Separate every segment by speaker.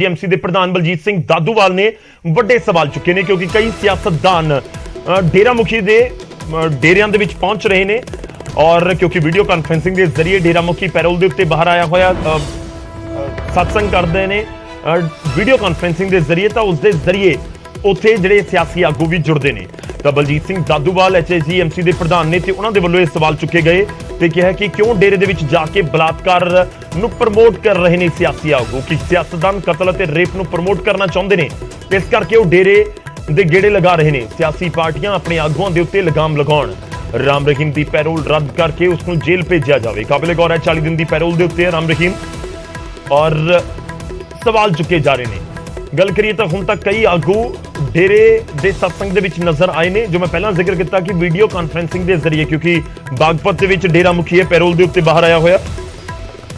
Speaker 1: TMC ਦੇ ਪ੍ਰਧਾਨ ਬਲਜੀਤ ਸਿੰਘ ਦਾਦੂਵਾਲ ਨੇ ਵੱਡੇ ਸਵਾਲ ਚੁੱਕੇ ਨੇ ਕਿਉਂਕਿ ਕਈ ਸਿਆਸਤਦਾਨ ਡੇਰਾ ਮੁਖੀ ਦੇ ਡੇਰਿਆਂ ਦੇ ਵਿੱਚ ਪਹੁੰਚ ਰਹੇ ਨੇ ਔਰ ਕਿਉਂਕਿ ਵੀਡੀਓ ਕਾਨਫਰੰਸਿੰਗ ਦੇ ਜ਼ਰੀਏ ਡੇਰਾ ਮੁਖੀ ਪੈਰੋਲ ਦੇ ਉੱਤੇ ਬਾਹਰ ਆਇਆ ਹੋਇਆ ਸਤਸੰਗ ਕਰਦੇ ਨੇ ਵੀਡੀਓ ਕਾਨਫਰੰਸਿੰਗ ਦੇ ਜ਼ਰੀਏ ਤਾਂ ਉਸ ਦੇ ਜ਼ਰੀਏ ਉੱਥੇ ਜਿਹੜੇ ਸਿਆਸੀ ਆਗੂ ਵੀ ਜੁੜਦੇ ਨੇ ਤਾਂ ਬਲਜੀਤ ਸਿੰਘ ਦਾਦੂਵਾਲ ਐਚਐਸਜੀਐਮਸੀ ਦੇ ਪ੍ਰਧਾਨ ਨੇ ਤੇ ਉਹਨਾਂ ਦੇ ਵੱਲੋਂ ਇਹ ਸਵਾਲ ਚੁੱਕੇ ਗਏ ਤੇ ਕਿਹਾ ਕਿ ਕਿਉਂ ਡੇਰੇ ਦੇ ਵਿੱਚ ਜਾ ਕੇ ਬਲਾਤਕਾਰ ਨੂੰ ਪ੍ਰਮੋਟ ਕਰ ਰਹੇ ਨੇ ਸਿਆਸੀ ਆਗੂ ਕਿ ਸਿਆਸਤਦਾਨ ਕਤਲ ਅਤੇ ਰੇਪ ਨੂੰ ਪ੍ਰਮੋਟ ਕਰਨਾ ਚਾਹੁੰਦੇ ਨੇ ਇਸ ਕਰਕੇ ਉਹ ਡੇਰੇ ਦੇ ਗੇੜੇ ਲਗਾ ਰਹੇ ਨੇ ਸਿਆਸੀ ਪਾਰਟੀਆਂ ਆਪਣੇ ਆਗੂਆਂ ਦੇ ਉੱਤੇ ਲਗਾਮ ਲਗਾਉਣ ਰਾਮ ਰਹੀਮ ਦੀ ਪੈਰੋਲ ਰੱਦ ਕਰਕੇ ਉਸ ਨੂੰ ਜੇਲ੍ਹ ਭੇਜਿਆ ਜਾਵੇ ਕਾਬਿਲੇ ਗੌਰ ਹੈ 40 ਦਿਨ ਦੀ ਪੈਰੋਲ ਦੇ ਉੱਤੇ ਰਾਮ ਰਹੀਮ ਔਰ ਸਵਾਲ ਚੁੱਕੇ ਜਾ ਰਹੇ ਨੇ ਗੱਲ ਕਰੀਏ ਤਾਂ ਹੁਣ ਤੱਕ ਕਈ ਆਗੂ ਡੇਰੇ ਦੇ ਸਤਸੰਗ ਦੇ ਵਿੱਚ ਨਜ਼ਰ ਆਏ ਨੇ ਜੋ ਮੈਂ ਪਹਿਲਾਂ ਜ਼ਿਕਰ ਕੀਤਾ ਕਿ ਵੀਡੀਓ ਕਾਨਫਰੰਸਿੰਗ ਦੇ ਜ਼ਰੀਏ ਕਿਉਂਕਿ ਬਾਗਪਤ ਦੇ ਵਿੱਚ ਡੇਰਾ ਮੁਖੀ ਪੈਰੋਲ ਦੇ ਉੱਤੇ ਬਾਹਰ ਆਇਆ ਹੋਇਆ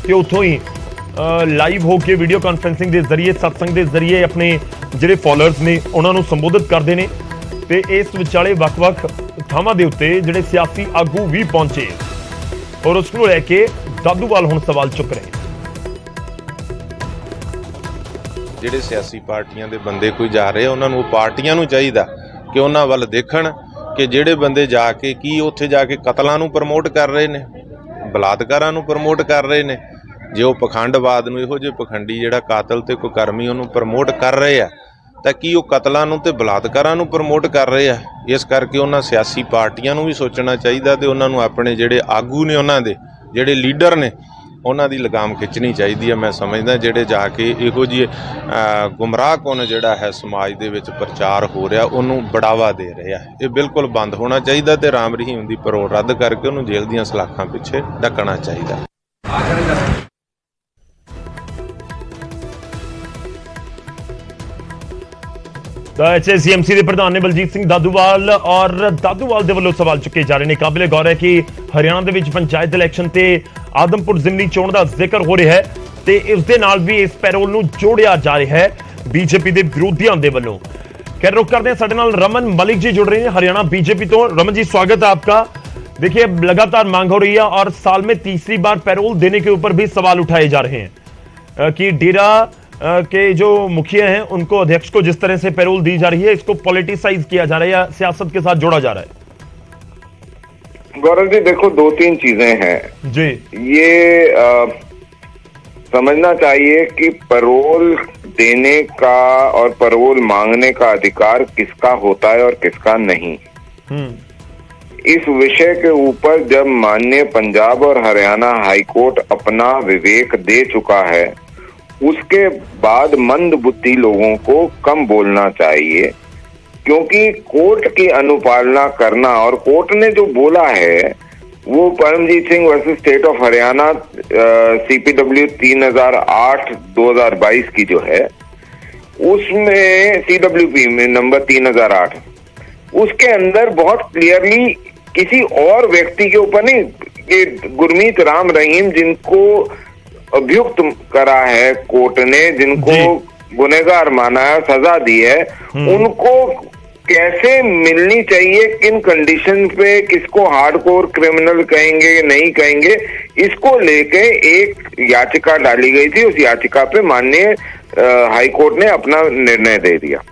Speaker 1: ਤੇ ਉੱਥੋਂ ਹੀ ਲਾਈਵ ਹੋ ਕੇ ਵੀਡੀਓ ਕਾਨਫਰੰਸਿੰਗ ਦੇ ਜ਼ਰੀਏ ਸਤਸੰਗ ਦੇ ਜ਼ਰੀਏ ਆਪਣੇ ਜਿਹੜੇ ਫਾਲੋਅਰਸ ਨੇ ਉਹਨਾਂ ਨੂੰ ਸੰਬੋਧਿਤ ਕਰਦੇ ਨੇ ਤੇ ਇਸ ਵਿਚਾਲੇ ਵੱਖ-ਵੱਖ ਥਾਵਾਂ ਦੇ ਉੱਤੇ ਜਿਹੜੇ ਸਿਆਸੀ ਆਗੂ ਵੀ ਪਹੁੰਚੇ ਔਰ ਉਸ ਨੂੰ ਲੈ ਕੇ ਦਾਦੂਵਾਲ ਹੁਣ ਸਵਾਲ ਚੁੱਕ ਰਹੇ
Speaker 2: ਜਿਹੜੇ ਸਿਆਸੀ ਪਾਰਟੀਆਂ ਦੇ ਬੰਦੇ ਕੋਈ ਜਾ ਰਹੇ ਉਹਨਾਂ ਨੂੰ ਪਾਰਟੀਆਂ ਨੂੰ ਚਾਹੀਦਾ ਕਿ ਉਹਨਾਂ ਵੱਲ ਦੇਖਣ ਕਿ ਜਿਹੜੇ ਬੰਦੇ ਜਾ ਕੇ ਕੀ ਉੱਥੇ ਜਾ ਕੇ ਕਤਲਾਂ ਨੂੰ ਪ੍ਰਮੋਟ ਕਰ ਰਹੇ ਨੇ ਬਲਾਤਕਾਰਾਂ ਨੂੰ ਪ੍ਰਮੋਟ ਕਰ ਰਹੇ ਨੇ ਜੇ ਉਹ ਪਖੰਡਵਾਦ ਨੂੰ ਇਹੋ ਜਿਹੇ ਪਖੰਡੀ ਜਿਹੜਾ ਕਾਤਲ ਤੇ ਕੁਕਰਮੀ ਉਹਨੂੰ ਪ੍ਰਮੋਟ ਕਰ ਰਹੇ ਆ ਤਾਂ ਕੀ ਉਹ ਕਤਲਾਂ ਨੂੰ ਤੇ ਬਲਾਤਕਾਰਾਂ ਨੂੰ ਪ੍ਰਮੋਟ ਕਰ ਰਹੇ ਆ ਇਸ ਕਰਕੇ ਉਹਨਾਂ ਸਿਆਸੀ ਪਾਰਟੀਆਂ ਨੂੰ ਵੀ ਸੋਚਣਾ ਚਾਹੀਦਾ ਤੇ ਉਹਨਾਂ ਨੂੰ ਆਪਣੇ ਜਿਹੜੇ ਆਗੂ ਨੇ ਉਹਨਾਂ ਦੇ ਜਿਹੜੇ ਲੀਡਰ ਨੇ ਉਹਨਾਂ ਦੀ ਲਗਾਮ ਖਿੱਚਣੀ ਚਾਹੀਦੀ ਹੈ ਮੈਂ ਸਮਝਦਾ ਜਿਹੜੇ ਜਾ ਕੇ ਇਹੋ ਜਿਹੇ ਗੁੰਮਰਾਹਕੁਨ ਜਿਹੜਾ ਹੈ ਸਮਾਜ ਦੇ ਵਿੱਚ ਪ੍ਰਚਾਰ ਹੋ ਰਿਹਾ ਉਹਨੂੰ ਬੜਾਵਾ ਦੇ ਰਹੇ ਆ ਇਹ ਬਿਲਕੁਲ ਬੰਦ ਹੋਣਾ ਚਾਹੀਦਾ ਤੇ ਰਾਮ ਰਹੀਮ ਦੀ ਪੈਰੋਲ ਰੱਦ ਕਰਕੇ ਉਹਨੂੰ ਜੇਲ੍ਹ ਦੀਆਂ ਸਲਾਖਾਂ ਪਿੱਛੇ ਢੱਕਣਾ ਚਾਹੀਦਾ
Speaker 1: ਐਚਐਸਜੀਐਮਸੀ ਦੇ ਪ੍ਰਧਾਨ ਨੇ ਬਲਜੀਤ ਸਿੰਘ ਦਾਦੂਵਾਲ ਔਰ ਦਾਦੂਵਾਲ ਦੇ ਵੱਲੋਂ ਸਵਾਲ ਚੁੱਕੇ ਜਾ ਰਹੇ ਨੇ ਕਾਬਿਲੇ ਗੌਰ ਹੈ ਕਿ ਹਰਿਆਣਾ ਦੇ ਵਿੱਚ ਪੰਚਾਇਤ ਇਲੈਕਸ਼ਨ ਤੇ ਆਦਮਪੁਰ ਜ਼ਿਮਨੀ ਚੋਣ ਦਾ ਜ਼ਿਕਰ ਹੋ ਰਿਹਾ ਹੈ ਤੇ ਇਸ ਦੇ ਨਾਲ ਵੀ ਇਸ ਪੈਰੋਲ ਨੂੰ ਜੋੜਿਆ ਜਾ ਰਿਹਾ ਹੈ ਬੀਜੇਪੀ ਦੇ ਵਿਰੋਧੀਆਂ ਦੇ ਵੱਲੋਂ ਖੈਰ ਰੁਕ ਕਰਦੇ हैं ਸਾਡੇ ਨਾਲ रमन मलिक जी जुड़ रहे हैं हरियाणा बीजेपी तो रमन जी स्वागत है आपका देखिए लगातार मांग हो रही है और साल में तीसरी बार पैरोल देने के ऊपर भी सवाल उठाए जा रहे हैं कि डेरा के जो मुखिया हैं उनको अध्यक्ष को जिस तरह से पैरोल दी जा रही है इसको पॉलिटिसाइज किया जा रहा है या सियासत के साथ जोड़ा जा रहा है
Speaker 3: गौरव जी देखो दो तीन चीजें हैं
Speaker 1: जी ये
Speaker 3: समझना चाहिए कि पैरोल देने का और पैरोल मांगने का अधिकार किसका होता है और किसका नहीं इस विषय के ऊपर जब माननीय पंजाब और हरियाणा हाईकोर्ट अपना विवेक दे चुका है उसके बाद मंद बुद्धि लोगों को कम बोलना चाहिए क्योंकि कोर्ट की अनुपालना करना और कोर्ट ने जो बोला है वो Paramjit Singh versus state of Haryana CPW 3008/2022 की जो है उसमें CWP में नंबर 3008 उसके अंदर बहुत क्लियरली किसी और व्यक्ति के ऊपर नहीं ये गुरमीत राम रहीम जिनको अभियुक्त करा है कोर्ट ने जिनको गुनहगार माना है सजा दी है उनको कैसे मिलनी चाहिए किन कंडीशन पे किसको हार्डकोर क्रिमिनल कहेंगे नहीं कहेंगे इसको लेके एक याचिका डाली गई थी उस याचिका पे माननीय हाईकोर्ट ने अपना निर्णय दे दिया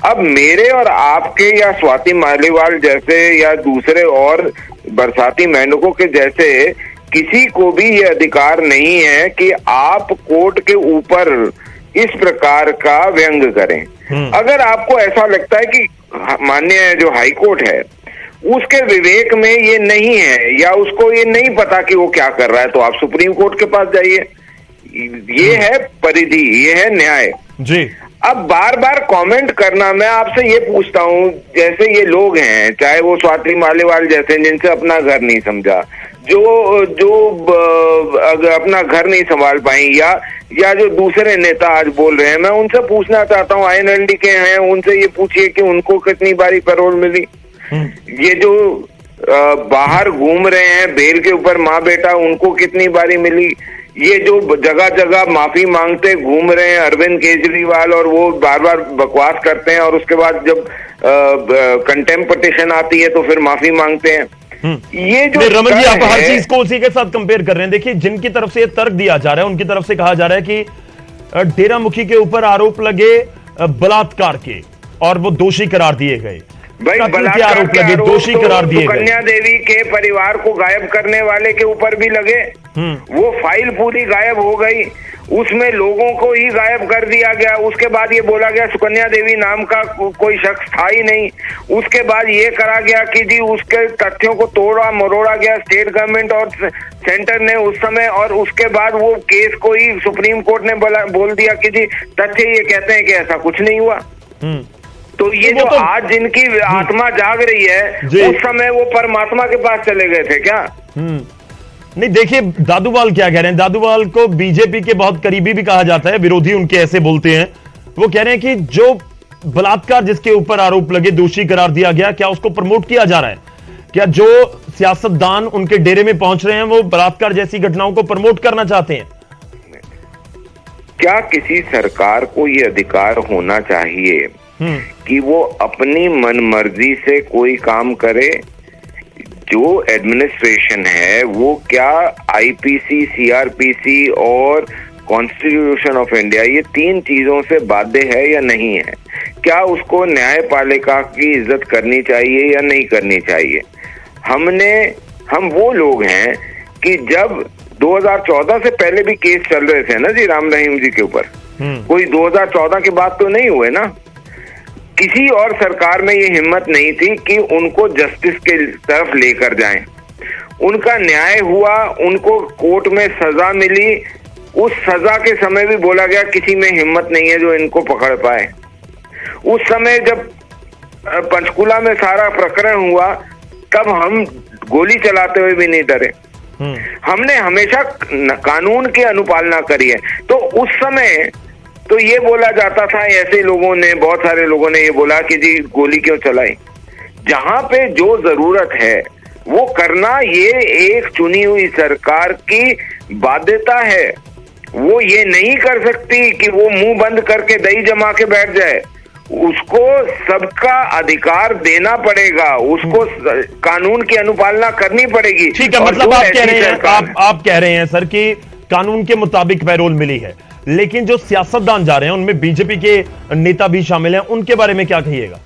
Speaker 3: अब मेरे और आपके या स्वाति मालीवाल जैसे या दूसरे और बरसाती मेंढकों के जैसे किसी को भी ये अधिकार नहीं है कि आप कोर्ट के ऊपर इस प्रकार का व्यंग करें अगर आपको ऐसा लगता है कि माननीय जो हाई कोर्ट है उसके विवेक में ये नहीं है या उसको ये नहीं पता कि वो क्या कर रहा है तो आप सुप्रीम कोर्ट के पास जाइए ये है परिधि ये है न्याय
Speaker 1: जी
Speaker 3: अब बार बार कमेंट करना मैं आपसे ये पूछता हूँ जैसे ये लोग हैं चाहे वो स्वाति मालीवाल जैसे जिनसे अपना घर नहीं समझा जो अगर अपना घर नहीं संभाल पाई या जो दूसरे नेता आज बोल रहे हैं मैं उनसे पूछना चाहता हूँ INLD के हैं उनसे ये पूछिए कि उनको कितनी बारी पैरोल मिली ये जो बाहर घूम रहे हैं बेल के ऊपर माँ बेटा उनको कितनी बारी मिली ये जो जगह जगह माफी मांगते घूम रहे हैं अरविंद केजरीवाल और वो बार बार बकवास करते हैं और उसके बाद जब कंटेम्प्ट पिटीशन आती है तो फिर माफी मांगते हैं ये जो
Speaker 1: रमन जी आप हर चीज को उसी के साथ कंपेयर कर रहे हैं देखिए जिनकी तरफ से ये तर्क दिया जा रहा है उनकी तरफ से कहा जा रहा है कि डेरा मुखी के ऊपर आरोप लगे बलात्कार के और वो दोषी करार दिए गए।
Speaker 3: भाई
Speaker 1: कत्ल के
Speaker 3: बलात्कार
Speaker 1: आरोप
Speaker 3: के
Speaker 1: लगे,
Speaker 3: आरोप
Speaker 1: दोषी
Speaker 3: तो
Speaker 1: करार दिए गए।
Speaker 3: सुकन्या देवी के परिवार को गायब करने वाले के ऊपर भी लगे। वो फाइल पूरी गायब हो गई, उसमें लोगों को ही गायब कर दिया गया। उसके बाद ये बोला गया सुकन्या देवी नाम का कोई शख्स था ही नहीं। उसके बाद ये करा गया कि जी उसके तथ्यों को तोड़ा मरोड़ा गया स्टेट गवर्नमेंट और सेंटर ने उस समय, और उसके बाद वो केस को ही सुप्रीम कोर्ट ने बोल दिया कि जी तथ्य ये कहते हैं कि ऐसा कुछ नहीं हुआ। तो ये जो आज जिनकी आत्मा जाग रही है, उस समय वो परमात्मा के पास चले गए थे क्या?
Speaker 1: नहीं, देखिए दादूवाल क्या कह रहे हैं। दादूवाल को बीजेपी के बहुत करीबी भी कहा जाता है, विरोधी उनके ऐसे बोलते हैं। वो कह रहे हैं कि जो बलात्कार जिसके ऊपर आरोप लगे, दोषी करार दिया गया, क्या उसको प्रमोट किया जा रहा है? क्या जो सियासतदान उनके डेरे में पहुंच रहे हैं वो बलात्कार जैसी घटनाओं को प्रमोट करना चाहते हैं?
Speaker 3: क्या किसी सरकार को ये अधिकार होना चाहिए कि वो अपनी मनमर्जी से कोई काम करे? जो एडमिनिस्ट्रेशन है वो क्या आईपीसी, सीआरपीसी और कॉन्स्टिट्यूशन ऑफ इंडिया, ये तीन चीजों से बाध्य है या नहीं है? क्या उसको न्यायपालिका की इज्जत करनी चाहिए या नहीं करनी चाहिए? हम वो लोग हैं कि जब 2014 से पहले भी केस चल रहे थे ना जी राम रहीम जी के ऊपर, कोई 2014 के बाद तो नहीं हुए ना। किसी और सरकार में ये हिम्मत नहीं थी कि उनको जस्टिस के तरफ लेकर जाएं। उनका न्याय हुआ, उनको कोर्ट में सजा मिली। उस सजा के समय भी बोला गया किसी में हिम्मत नहीं है जो इनको पकड़ पाए। उस समय जब पंचकुला में सारा प्रकरण हुआ तब हम गोली चलाते हुए भी नहीं डरे। हमने हमेशा कानून की अनुपालना करी है। तो उस समय तो ये बोला जाता था, ऐसे लोगों ने, बहुत सारे लोगों ने ये बोला कि जी गोली क्यों चलाई। जहां पे जो जरूरत है वो करना ये एक चुनी हुई सरकार की बाध्यता है। वो ये नहीं कर सकती कि वो मुंह बंद करके दही जमा के बैठ जाए। उसको सबका अधिकार देना पड़ेगा, उसको कानून की अनुपालना करनी पड़ेगी।
Speaker 1: ठीक है, मतलब आप कह रहे हैं, आप कह रहे हैं सर कि कानून के मुताबिक पैरोल मिली है, लेकिन जो सियासतदान जा रहे हैं उनमें बीजेपी के नेता भी शामिल हैं, उनके बारे में क्या कहिएगा?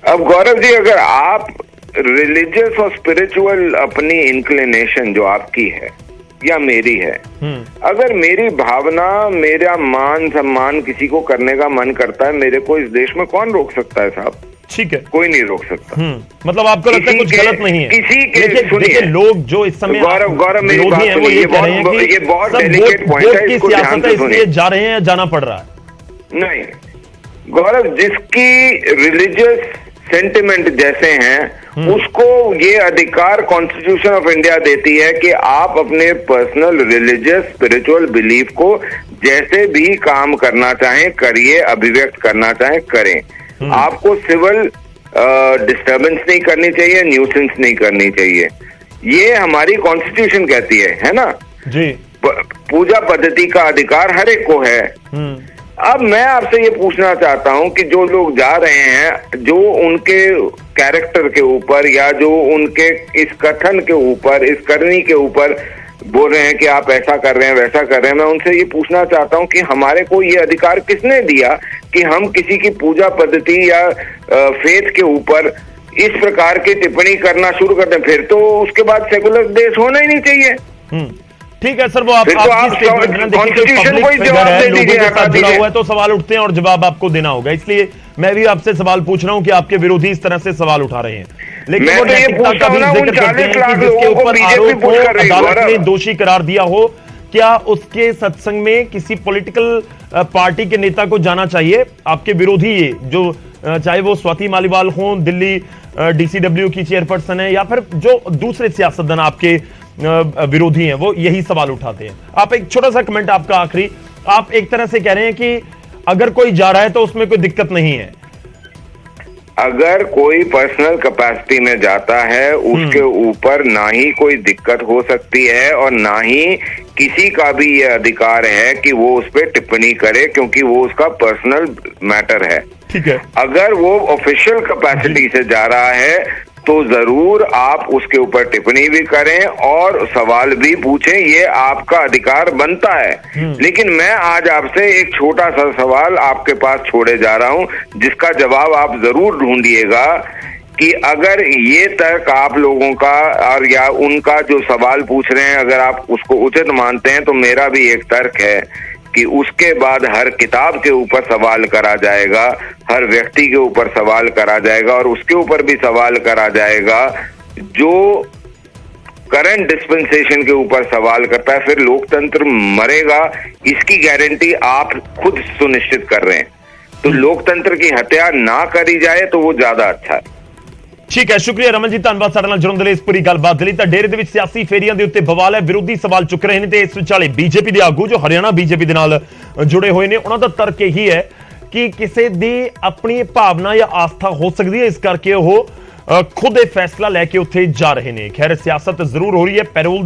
Speaker 3: अब गौरव जी, अगर आप रिलीजियस और स्पिरिचुअल अपनी इंक्लिनेशन जो आपकी है या मेरी है, अगर मेरी भावना, मेरा मान सम्मान किसी को करने का मन करता है, मेरे को इस देश में कौन रोक सकता है साहब?
Speaker 1: ठीक है,
Speaker 3: कोई नहीं रोक सकता।
Speaker 1: मतलब आपको लगता है कुछ गलत नहीं है?
Speaker 3: किसी के
Speaker 1: देखिए लोग जो इस समय
Speaker 3: गौरव मेरी बात
Speaker 1: हैं वो ये कह रहे हैं कि
Speaker 3: ये बहुत डेलिकेट पॉइंट है, इसको ध्यान से सुनिए।
Speaker 1: इसलिए जा रहे हैं या जाना पड़ रहा है?
Speaker 3: नहीं गौरव, जिसकी रिलीजियस सेंटिमेंट जैसे हैं उसको ये अधिकार कॉन्स्टिट्यूशन ऑफ इंडिया देती है कि आप अपने पर्सनल रिलीजियस स्पिरिचुअल बिलीफ को जैसे भी काम करना चाहें करिए, अभिव्यक्त करना चाहें करें। आपको सिविल डिस्टर्बेंस नहीं करनी चाहिए, न्यूसेंस नहीं करनी चाहिए। ये हमारी कॉन्स्टिट्यूशन कहती है ना
Speaker 1: जी।
Speaker 3: पूजा पद्धति का अधिकार हर एक को है। अब मैं आपसे ये पूछना चाहता हूं कि जो लोग जा रहे हैं, जो उनके कैरेक्टर के ऊपर या जो उनके इस कथन के ऊपर, इस करनी के ऊपर बोल रहे हैं कि आप ऐसा कर रहे हैं वैसा कर रहे हैं, मैं उनसे ये पूछना चाहता हूं कि हमारे को ये अधिकार किसने दिया कि हम किसी की पूजा पद्धति या फेथ के ऊपर इस प्रकार की टिप्पणी करना शुरू कर दें? फिर तो उसके बाद सेकुलर देश होना ही नहीं चाहिए।
Speaker 1: ठीक है सर, वो आपकी स्टेटमेंट देखिए, पब्लिक फिगर है, लोगों के साथ जुड़ा हुआ है तो सवाल उठते हैं और जवाब आपको देना होगा। इसलिए मैं भी आपसे सवाल पूछ रहा हूं कि आपके विरोधी इस तरह से सवाल उठा रहे हैं, लेकिन वो नैतिकता का भी जिक्र करते हैं कि जिसके ऊपर आरोप हो, अदालत ने दोषी करार दिया हो, क्या उसके सत्संग में किसी पॉलिटिकल पार्टी के नेता को जाना चाहिए? आपके विरोधी जो चाहे वो स्वाति मालीवाल हो, दिल्ली डीसीडब्ल्यू की चेयरपर्सन है, या फिर जो दूसरे सियासतदान आपके विरोधी हैं, वो यही सवाल उठाते हैं। आप एक छोटा सा कमेंट आपका आखिरी, आप एक तरह से कह रहे हैं कि अगर कोई जा रहा है तो उसमें कोई दिक्कत नहीं है।
Speaker 3: अगर कोई पर्सनल कैपेसिटी में जाता है उसके ऊपर ना ही कोई दिक्कत हो सकती है और ना ही किसी का भी ये अधिकार है कि वो उस पर टिप्पणी करे, क्योंकि वो उसका पर्सनल मैटर है।
Speaker 1: ठीक है,
Speaker 3: अगर वो ऑफिशियल कैपेसिटी से जा रहा है तो जरूर आप उसके ऊपर टिप्पणी भी करें और सवाल भी पूछें, ये आपका अधिकार बनता है। लेकिन मैं आज आपसे एक छोटा सा सवाल आपके पास छोड़े जा रहा हूं, जिसका जवाब आप जरूर ढूंढिएगा कि अगर ये तर्क आप लोगों का और या उनका जो सवाल पूछ रहे हैं, अगर आप उसको उचित मानते हैं, तो मेरा भी एक तर्क है कि उसके बाद हर किताब के ऊपर सवाल करा जाएगा, हर व्यक्ति के ऊपर सवाल करा जाएगा, और उसके ऊपर भी सवाल करा जाएगा जो करंट डिस्पेंसेशन के ऊपर सवाल करता है। फिर लोकतंत्र मरेगा, इसकी गारंटी आप खुद सुनिश्चित कर रहे हैं। तो लोकतंत्र की हत्या ना करी जाए तो वो ज्यादा अच्छा है।
Speaker 1: ठीक है, शुक्रिया रमन जी, ਧੰਨਵਾਦ ਸਾਡੇ ਨਾਲ ਜੁੜਨ ਦੇ ਲਈ। ਇਸ ਪੂਰੀ ਗੱਲਬਾਤ ਦੇ ਲਈ ਤਾਂ ਡੇਰੇ ਦੇ ਵਿੱਚ ਸਿਆਸੀ ਫੇਰੀਆਂ ਦੇ ਉੱਤੇ ਬਵਾਲ ਹੈ, ਵਿਰੋਧੀ ਸਵਾਲ ਚੁੱਕ ਰਹੇ ਨੇ ਤੇ ਇਸ ਵਿਚਾਲੇ ਬੀਜੇਪੀ ਦੇ ਆਗੂ ਜੋ ਹਰਿਆਣਾ ਬੀਜੇਪੀ ਦੇ ਨਾਲ ਜੁੜੇ ਹੋਏ ਨੇ, ਉਹਨਾਂ ਦਾ ਤਰਕ ਇਹੀ ਹੈ ਕਿ ਕਿਸੇ ਦੀ ਆਪਣੀ ਭਾਵਨਾ ਜਾਂ ਆਸਥਾ ਹੋ ਸਕਦੀ ਹੈ, ਇਸ ਕਰਕੇ ਉਹ ਖੁਦ ਇਹ ਫੈਸਲਾ ਲੈ ਕੇ ਉੱਥੇ ਜਾ ਰਹੇ ਨੇ। ਖੈਰ ਸਿਆਸਤ ਜ਼ਰੂਰ ਹੋ ਰਹੀ ਹੈ, ਪੈਰੋਲ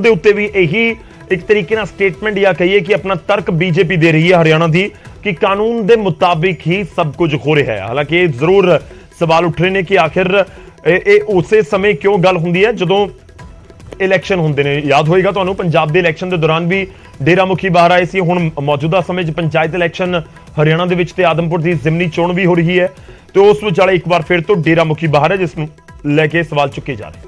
Speaker 1: ਦੇ ਉੱਤੇ ਵੀ ਇਹੀ ਇੱਕ ਤਰੀਕੇ ਨਾਲ ਸਟੇਟਮੈਂਟ ਜਾਂ ਕਹੀਏ ਕਿ ਆਪਣਾ ਤਰਕ ਬੀਜੇਪੀ ਦੇ ਰਹੀ ਹੈ ਹਰਿਆਣਾ ਦੀ ਕਿ ਕਾਨੂੰਨ ਦੇ ਮੁਤਾबिक ਹੀ ਸਭ ਕੁਝ ਹੋ ਰਿਹਾ ਹੈ। ਹਾਲਾਂਕਿ ਇਹ ਜ਼ਰੂਰ ਸਵਾਲ ਉੱਠ ਰਹੇ ਨੇ ਕਿ ਆਖਿਰ ਇਹ ਉਸੇ ਸਮੇਂ ਕਿਉਂ ਗੱਲ ਹੁੰਦੀ ਹੈ ਜਦੋਂ ਇਲੈਕਸ਼ਨ ਹੁੰਦੇ ਨੇ। ਯਾਦ ਹੋਏਗਾ ਤੁਹਾਨੂੰ ਪੰਜਾਬ ਦੇ ਇਲੈਕਸ਼ਨ ਦੇ ਦੌਰਾਨ ਵੀ ਡੇਰਾ ਮੁਖੀ ਬਾਹਰ ਆਏ ਸੀ। ਹੁਣ ਮੌਜੂਦਾ ਸਮੇਂ 'ਚ ਪੰਚਾਇਤ ਇਲੈਕਸ਼ਨ ਹਰਿਆਣਾ ਦੇ ਵਿੱਚ ਤੇ ਆਦਮਪੁਰ ਦੀ ਜ਼ਿਮਨੀ ਚੋਣ ਵੀ ਹੋ ਰਹੀ ਹੈ ਤੇ ਉਸ ਵਿਚਾਲੇ ਇੱਕ ਵਾਰ ਫਿਰ ਤੋਂ ਡੇਰਾ ਮੁਖੀ ਬਾਹਰ ਹੈ, ਜਿਸ ਨੂੰ ਲੈ ਕੇ ਸਵਾਲ ਚੁੱਕੇ ਜਾ ਰਹੇ।